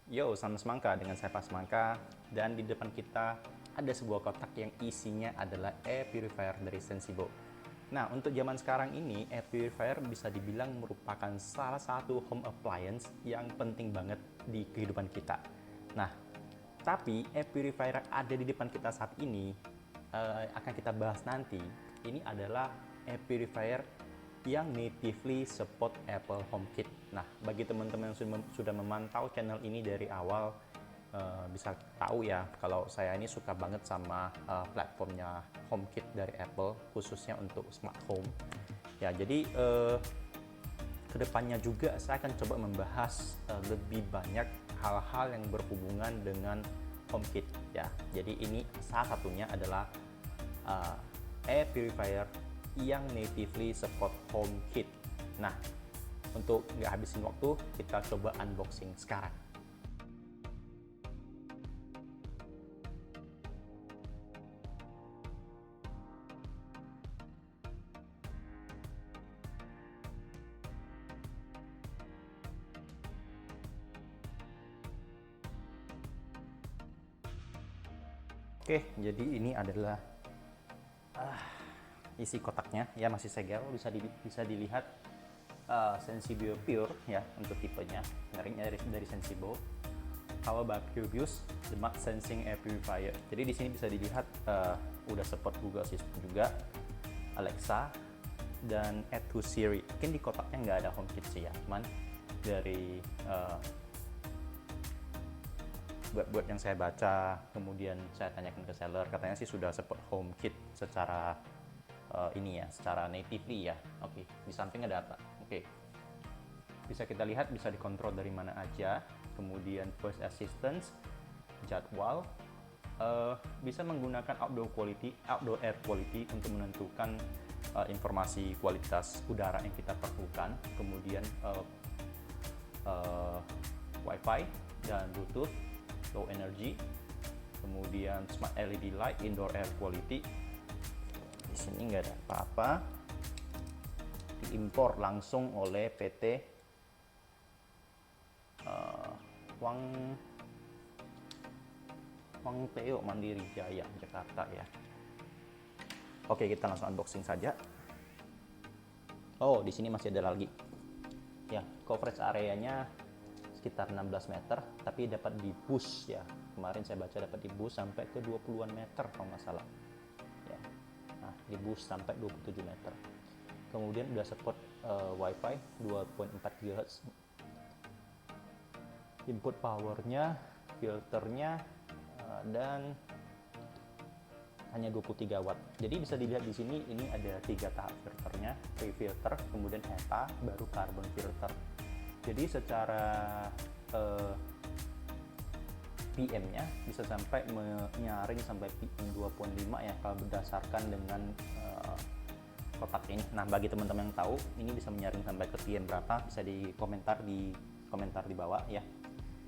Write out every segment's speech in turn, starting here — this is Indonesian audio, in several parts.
Yo, salam semangka dengan saya Pak Semangka, dan di depan kita ada sebuah kotak yang isinya adalah air purifier dari Sensibo. Nah, untuk zaman sekarang ini, air purifier bisa dibilang merupakan salah satu home appliance yang penting banget di kehidupan kita. Nah, tapi air purifier yang ada di depan kita saat ini akan kita bahas nanti. Ini adalah air purifier yang natively support Apple HomeKit. Nah, bagi teman-teman yang sudah memantau channel ini dari awal, bisa tahu ya kalau saya ini suka banget sama platformnya HomeKit dari Apple, khususnya untuk smart home. Ya, jadi kedepannya juga saya akan coba membahas lebih banyak hal-hal yang berhubungan dengan HomeKit. Ya, jadi ini salah satunya adalah air purifier yang natively support HomeKit. Nah, untuk nggak habisin waktu, kita coba unboxing sekarang. Oke, jadi ini adalah isi kotaknya. Ya, masih segel, bisa dilihat Sensibo Pure ya untuk tipenya, mereknya dari Sensibo. Powered by Purebius, Smart Sensing Air Purifier. Jadi di sini bisa dilihat udah support Google Assistant juga, Alexa, dan Add to Siri. Mungkin di kotaknya nggak ada HomeKit sih ya, cuman dari buat yang saya baca, kemudian saya tanyakan ke seller, katanya sih sudah support HomeKit secara ini ya, secara natively ya. Oke, di samping ada apa? Oke, bisa kita lihat bisa dikontrol dari mana aja. Kemudian voice assistance, jadwal, bisa menggunakan outdoor air quality untuk menentukan informasi kualitas udara yang kita perlukan. Kemudian Wi-Fi dan Bluetooth, low energy. Kemudian smart LED light, indoor air quality. Di sini nggak ada apa-apa. Diimpor langsung oleh PT Wang Teo Mandiri Jaya Jakarta ya. Oke, kita langsung unboxing saja. Oh, di sini masih ada lagi. Ya, coverage areanya sekitar 16 meter, tapi dapat di boost ya. Kemarin saya baca dapat di boost sampai ke 20-an meter kalau nggak salah. Ya. Nah, di boost sampai 27 meter. Kemudian udah support Wi-Fi 2.4 GHz. Input powernya, filternya, dan hanya 23 watt. Jadi bisa dilihat di sini ini ada 3 tahap filternya, pre-filter, kemudian HEPA, baru carbon filter. Jadi secara PM-nya bisa sampai menyaring sampai PM 2.5 ya kalau berdasarkan dengan kotak ini. Nah, bagi teman-teman yang tahu ini bisa menyaring sampai ke PM berapa, bisa di komentar di bawah ya.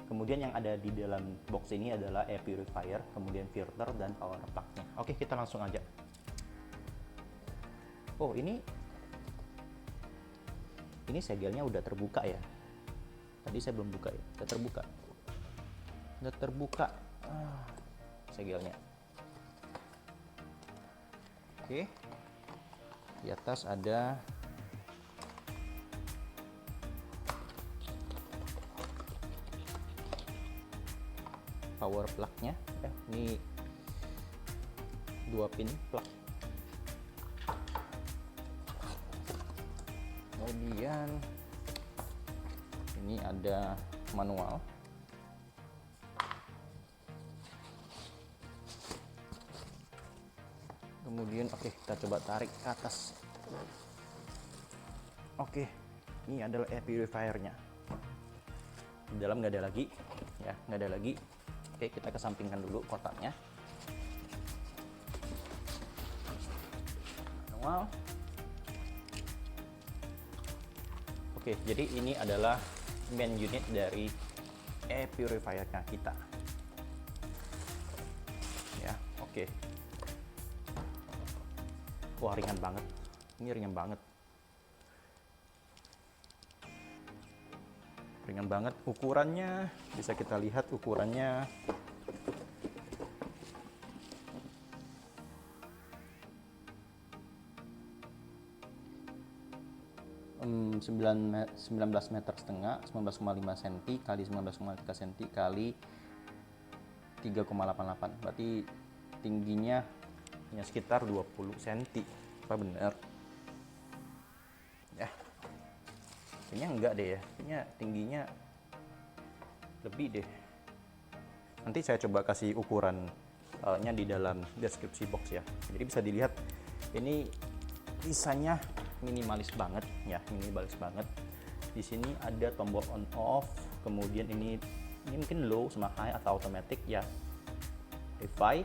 Kemudian yang ada di dalam box ini adalah air purifier, kemudian filter dan power plug-nya. Oke, kita langsung aja. Oh, ini segelnya udah terbuka ya. Tadi saya belum buka ya. Udah terbuka. Udah terbuka segelnya. Oke. Di atas ada power plug-nya ya. Ini 2 pin plug. Kemudian ini ada manual. Kemudian oke, kita coba tarik ke atas. Oke, ini adalah air purifier-nya. Di dalam nggak ada lagi ya, nggak ada lagi. Oke, kita kesampingkan dulu kotaknya. Manual. Oke, jadi ini adalah main unit dari air purifier-nya kita. Ya, oke. Wah, ringan banget. Ini ringan banget. ringan banget. Ukurannya bisa kita lihat ukurannya 19 meter setengah, 19,5 cm kali 19,3 cm kali 3,88. Berarti tingginya hanya sekitar 20 cm. Apa benar? Ya, kayaknya enggak deh ya. Kayaknya tingginya lebih deh. Nanti saya coba kasih ukurannya di dalam deskripsi box ya. Jadi bisa dilihat ini desainnya minimalis banget ya, minimalis banget. Di sini ada tombol on off, kemudian ini mungkin low sama high atau automatic ya. Wi-Fi,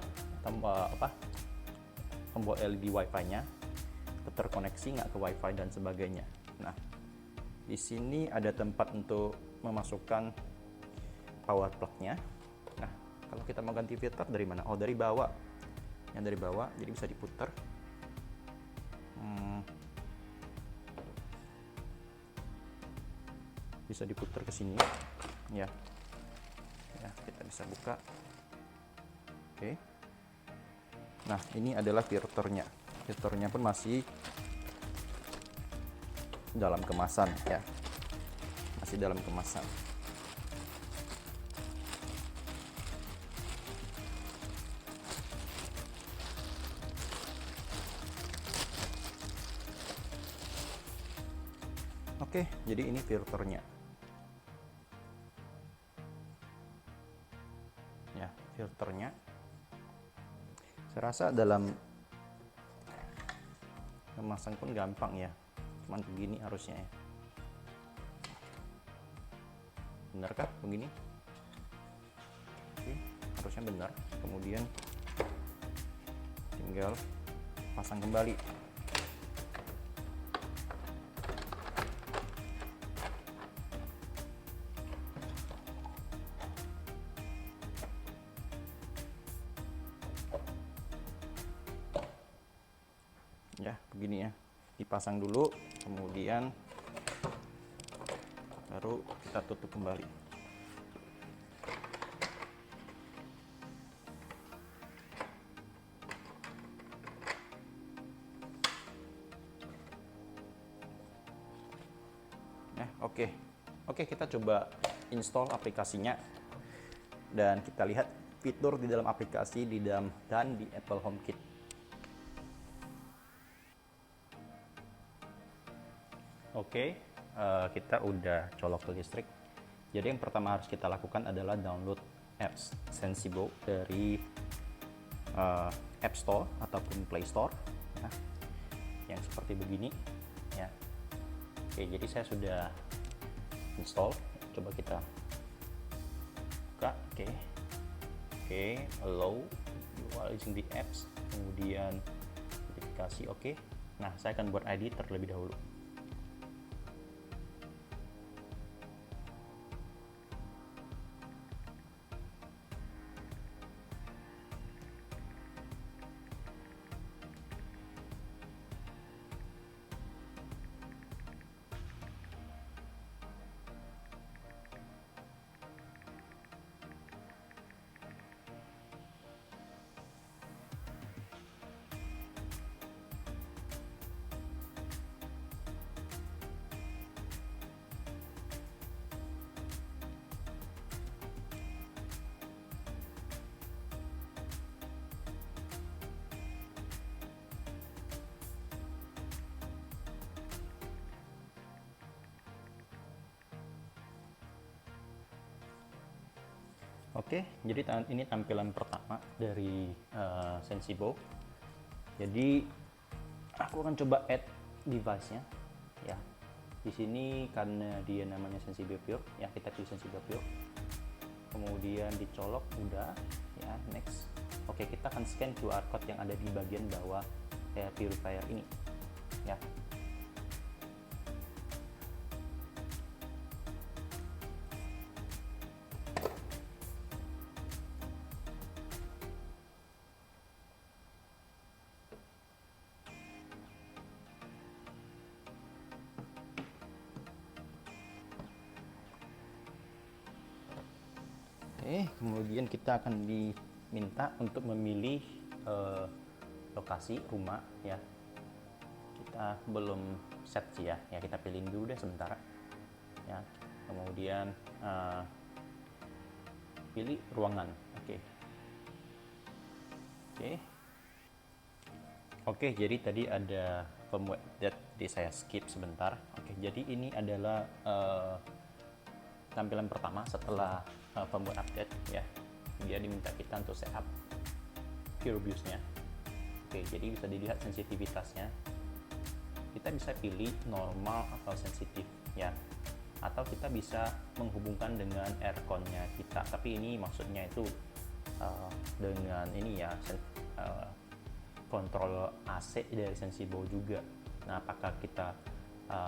tombol LED Wi-Fi-nya, terkoneksi nggak ke Wi-Fi dan sebagainya. Nah, di sini ada tempat untuk memasukkan power plug-nya. Nah, kalau kita mau ganti filter dari mana? Oh, dari bawah. Yang dari bawah, jadi bisa diputar. Bisa diputar ke sini ya. Ya, kita bisa buka. Oke. Nah, ini adalah filternya. Filternya pun masih dalam kemasan ya. Masih dalam kemasan. Oke, jadi ini filternya. Ya, filternya. Saya rasa dalam memasang pun gampang ya. Cuman begini harusnya ya. Benarkah begini? Oke, harusnya benar. Kemudian tinggal pasang kembali. Ya, begini ya. Dipasang dulu, kemudian baru kita tutup kembali. Ya, oke. Oke, kita coba install aplikasinya dan kita lihat fitur di dalam aplikasi dan di Apple HomeKit. Oke, kita udah colok ke listrik. Jadi yang pertama harus kita lakukan adalah download apps Sensibo dari App Store ataupun Play Store ya, yang seperti begini ya. Oke, jadi saya sudah install. Coba kita buka. Oke, allow you are using the apps, kemudian notifikasi. Oke, nah saya akan buat ID terlebih dahulu. Oke, jadi ini tampilan pertama dari Sensibo. Jadi aku akan coba add device-nya ya. Di sini karena dia namanya Sensibo Pure, ya kita pilih Sensibo Pure. Kemudian dicolok udah ya, next. Oke, kita akan scan QR code yang ada di bagian bawah air purifier ini ya. Kemudian kita akan diminta untuk memilih lokasi rumah ya. Kita belum set sih ya, kita pilih dulu deh sementara ya. Kemudian pilih ruangan. Oke, jadi tadi ada pembuat update, jadi saya skip sebentar. Jadi ini adalah tampilan pertama setelah pembuat update ya. Dia diminta kita untuk setup PureViews-nya. Jadi bisa dilihat sensitivitasnya. Kita bisa pilih normal atau sensitif ya. Atau kita bisa menghubungkan dengan aircon-nya kita. Tapi ini maksudnya itu dengan ini ya, kontrol AC dari Sensibo juga. Nah, apakah kita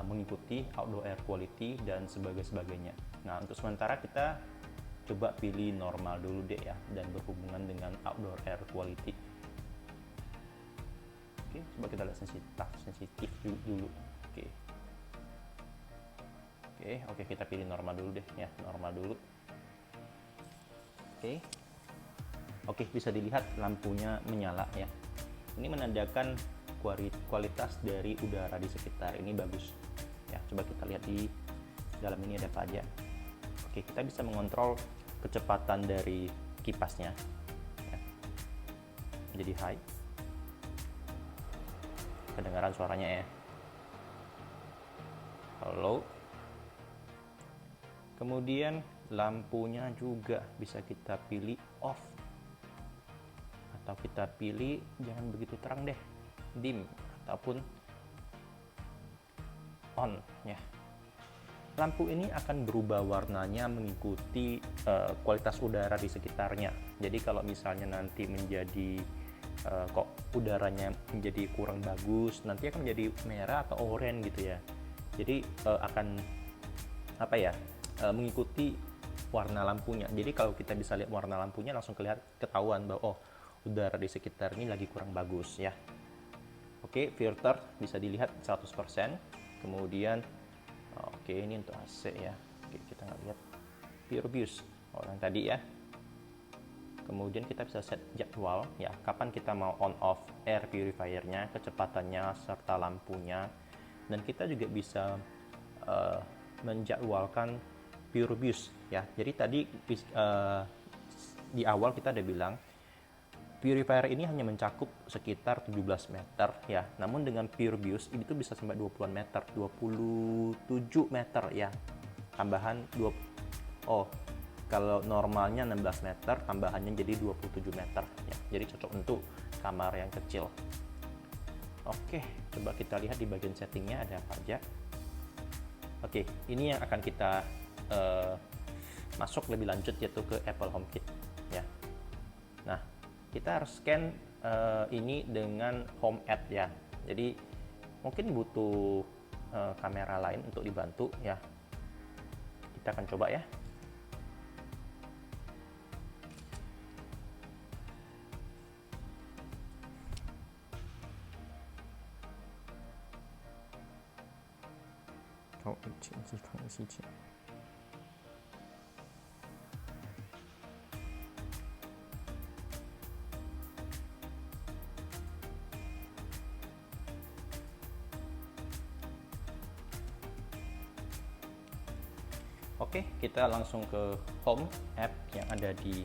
mengikuti outdoor air quality dan sebagainya. Nah, untuk sementara kita coba pilih normal dulu deh ya, dan berhubungan dengan outdoor air quality. Coba kita lihat sensitif dulu. Oke, kita pilih normal dulu deh ya, normal dulu. Oke, bisa dilihat lampunya menyala ya. Ini menandakan kualitas dari udara di sekitar ini bagus ya. Coba kita lihat di dalam ini ada apa aja. Kita bisa mengontrol kecepatan dari kipasnya ya. Jadi high, kedengaran suaranya ya. Low. Kemudian lampunya juga bisa kita pilih off, atau kita pilih jangan begitu terang deh, dim, ataupun on ya. Lampu ini akan berubah warnanya mengikuti kualitas udara di sekitarnya. Jadi kalau misalnya nanti menjadi kok udaranya menjadi kurang bagus, nanti akan menjadi merah atau oranye gitu ya. Jadi akan apa ya, mengikuti warna lampunya. Jadi kalau kita bisa lihat warna lampunya, langsung ketahuan bahwa udara di sekitar ini lagi kurang bagus ya. Filter bisa dilihat 100%. Kemudian ini untuk AC ya. Kita nggak lihat PureViews orang tadi ya. Kemudian kita bisa set jadwal ya, kapan kita mau on off air purifier-nya, kecepatannya serta lampunya. Dan kita juga bisa menjadwalkan PureViews ya. Jadi tadi di awal kita udah bilang purifier ini hanya mencakup sekitar 17 meter ya. Namun dengan PureViews itu bisa sampai 20-an meter, 27 meter ya. Tambahan kalau normalnya 16 meter, tambahannya jadi 27 meter ya. Jadi cocok untuk kamar yang kecil. Coba kita lihat di bagian settingnya ada apa aja. Ini yang akan kita masuk lebih lanjut, yaitu ke Apple HomeKit ya. Nah, kita harus scan ini dengan Home App ya. Jadi mungkin butuh kamera lain untuk dibantu ya. Kita akan coba ya. Kita langsung ke Home App yang ada di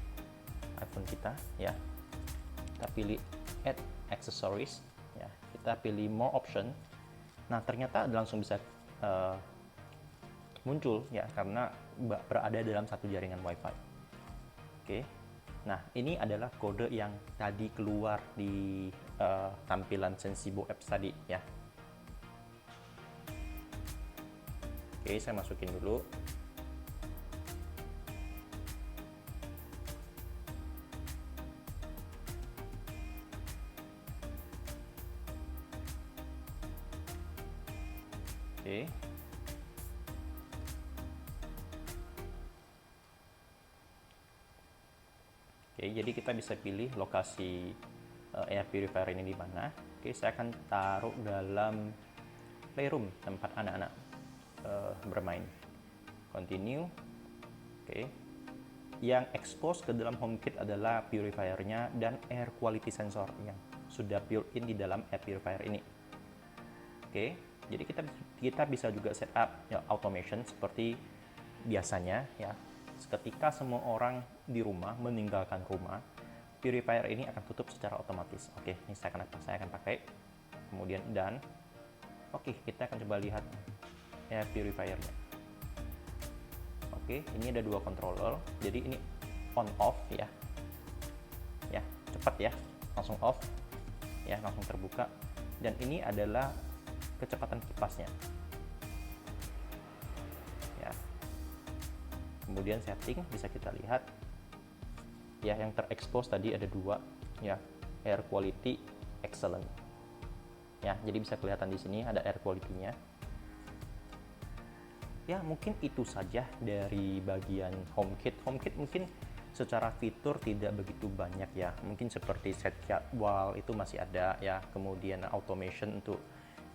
iPhone kita ya. Kita pilih Add Accessories ya. Kita pilih More Option. Nah, ternyata langsung bisa muncul ya, karena berada dalam satu jaringan WiFi. Nah, ini adalah kode yang tadi keluar di tampilan Sensibo Apps tadi ya. Saya masukin dulu. Jadi kita bisa pilih lokasi air purifier ini di mana. Saya akan taruh dalam playroom, tempat anak-anak bermain. Continue. Yang expose ke dalam HomeKit adalah purifiernya dan air quality sensor yang sudah built-in di dalam air purifier ini. Oke, jadi kita bisa juga setup ya, automation seperti biasanya ya. Ketika semua orang di rumah meninggalkan rumah, purifier ini akan tutup secara otomatis. Oke, ini saya akan pakai. Kemudian dan oke, kita akan coba lihat air purifiernya. Oke, ini ada dua controller. Jadi ini on off ya. Ya, cepat ya. Langsung off. Ya, langsung terbuka. Dan ini adalah kecepatan kipasnya. Ya. Kemudian setting bisa kita lihat. Ya, yang terekspos tadi ada dua ya. Air quality excellent. Ya, jadi bisa kelihatan di sini ada air quality-nya. Ya, mungkin itu saja dari bagian HomeKit. HomeKit mungkin secara fitur tidak begitu banyak ya. Mungkin seperti set jadwal itu masih ada ya. Kemudian automation untuk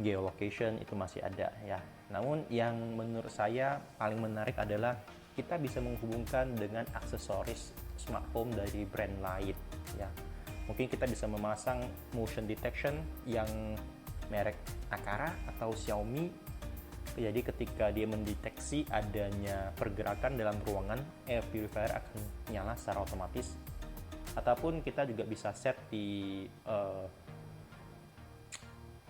geolocation itu masih ada ya. Namun yang menurut saya paling menarik adalah kita bisa menghubungkan dengan aksesoris smart home dari brand lain ya. Mungkin kita bisa memasang motion detection yang merek Aqara atau Xiaomi. Jadi ketika dia mendeteksi adanya pergerakan dalam ruangan, air purifier akan nyala secara otomatis. Ataupun kita juga bisa set di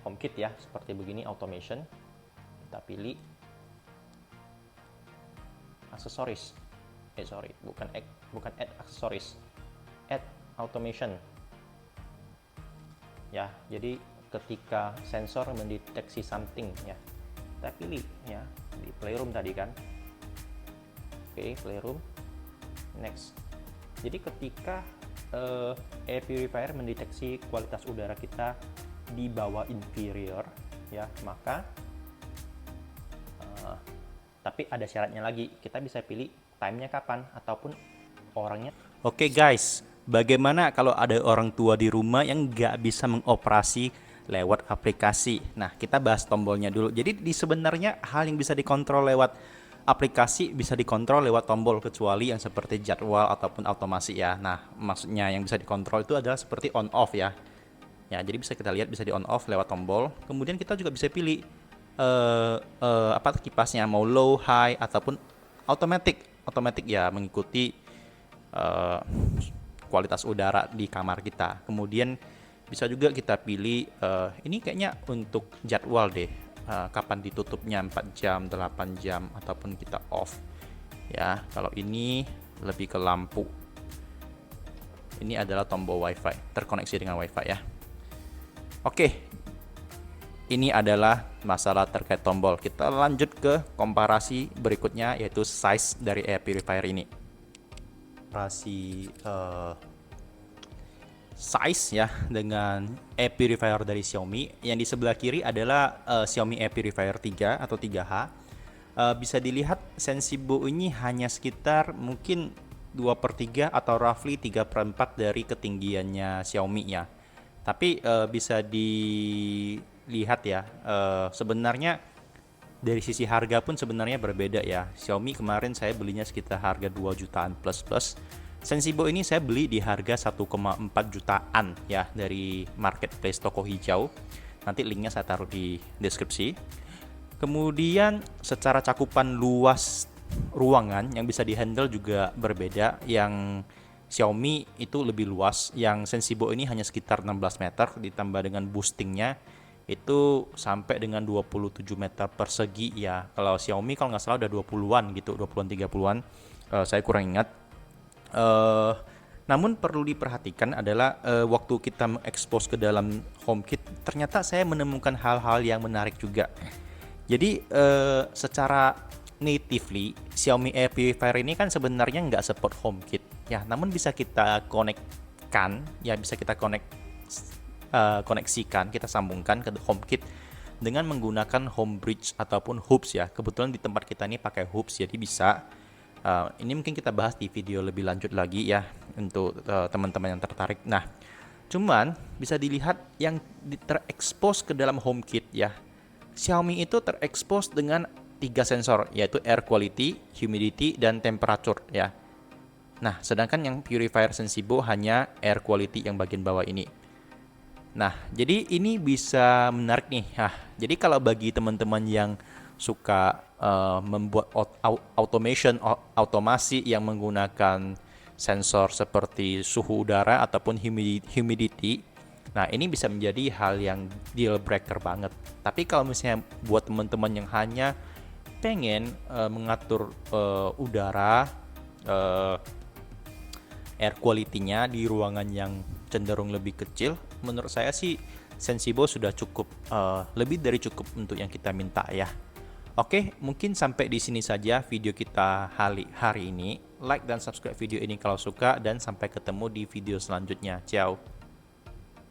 HomeKit ya, seperti begini automation. Kita pilih aksesoris. Bukan add aksesoris. Add automation. Ya, jadi ketika sensor mendeteksi something ya, kita pilih ya di playroom tadi kan. Oke, playroom. Next. Jadi ketika air purifier mendeteksi kualitas udara kita di bawah inferior ya, maka tapi ada syaratnya lagi. Kita bisa pilih time-nya kapan ataupun orangnya. Oke guys, bagaimana kalau ada orang tua di rumah yang nggak bisa mengoperasi lewat aplikasi? Nah, kita bahas tombolnya dulu. Jadi sebenarnya hal yang bisa dikontrol lewat aplikasi bisa dikontrol lewat tombol, kecuali yang seperti jadwal ataupun otomasi ya. Nah, maksudnya yang bisa dikontrol itu adalah seperti on off ya. Ya, jadi bisa kita lihat bisa di on off lewat tombol. Kemudian kita juga bisa pilih kipasnya mau low, high ataupun automatic ya, mengikuti kualitas udara di kamar kita. Kemudian bisa juga kita pilih ini kayaknya untuk jadwal deh, kapan ditutupnya 4 jam, 8 jam ataupun kita off. Ya, kalau ini lebih ke lampu. Ini adalah tombol WiFi, terkoneksi dengan WiFi ya. Oke. Ini adalah masalah terkait tombol. Kita lanjut ke komparasi berikutnya, yaitu size dari air purifier ini. Komparasi size ya dengan air purifier dari Xiaomi. Yang di sebelah kiri adalah Xiaomi Air Purifier 3 atau 3H. Bisa dilihat Sensibo ini hanya sekitar mungkin 2/3 atau roughly 3/4 dari ketinggiannya Xiaomi ya. Tapi bisa dilihat ya, sebenarnya dari sisi harga pun sebenarnya berbeda ya. Xiaomi kemarin saya belinya sekitar harga 2 jutaan plus. Sensibo ini saya beli di harga 1,4 jutaan ya dari marketplace toko hijau. Nanti linknya saya taruh di deskripsi. Kemudian secara cakupan luas ruangan yang bisa dihandle juga berbeda. Yang Xiaomi itu lebih luas, yang Sensibo ini hanya sekitar 16 meter, ditambah dengan boostingnya itu sampai dengan 27 meter persegi ya. Kalau Xiaomi kalau nggak salah udah 20-an gitu, 20-an 30-an, saya kurang ingat. Namun perlu diperhatikan adalah waktu kita mengekspos ke dalam HomeKit, ternyata saya menemukan hal-hal yang menarik juga. Jadi secara natively Xiaomi Air Purifier ini kan sebenarnya nggak support HomeKit ya, namun bisa kita konekkan ya, bisa kita koneksikan, kita sambungkan ke HomeKit dengan menggunakan home bridge ataupun hoops ya. Kebetulan di tempat kita ini pakai hoops, jadi bisa. Ini mungkin kita bahas di video lebih lanjut lagi ya untuk teman-teman yang tertarik. Nah, cuman bisa dilihat yang terekspos ke dalam HomeKit ya, Xiaomi itu terekspos dengan 3 sensor, yaitu air quality, humidity, dan temperature ya. Nah, sedangkan yang purifier Sensibo hanya air quality yang bagian bawah ini. Nah, jadi ini bisa menarik nih. Jadi kalau bagi teman-teman yang suka membuat automation, automasi yang menggunakan sensor seperti suhu udara ataupun humidity, nah ini bisa menjadi hal yang deal breaker banget. Tapi kalau misalnya buat teman-teman yang hanya pengen mengatur udara, air quality-nya di ruangan yang cenderung lebih kecil, menurut saya sih Sensibo sudah cukup, lebih dari cukup untuk yang kita minta ya. Oke, mungkin sampai di sini saja video kita hari ini. Like dan subscribe video ini kalau suka, dan sampai ketemu di video selanjutnya. Ciao.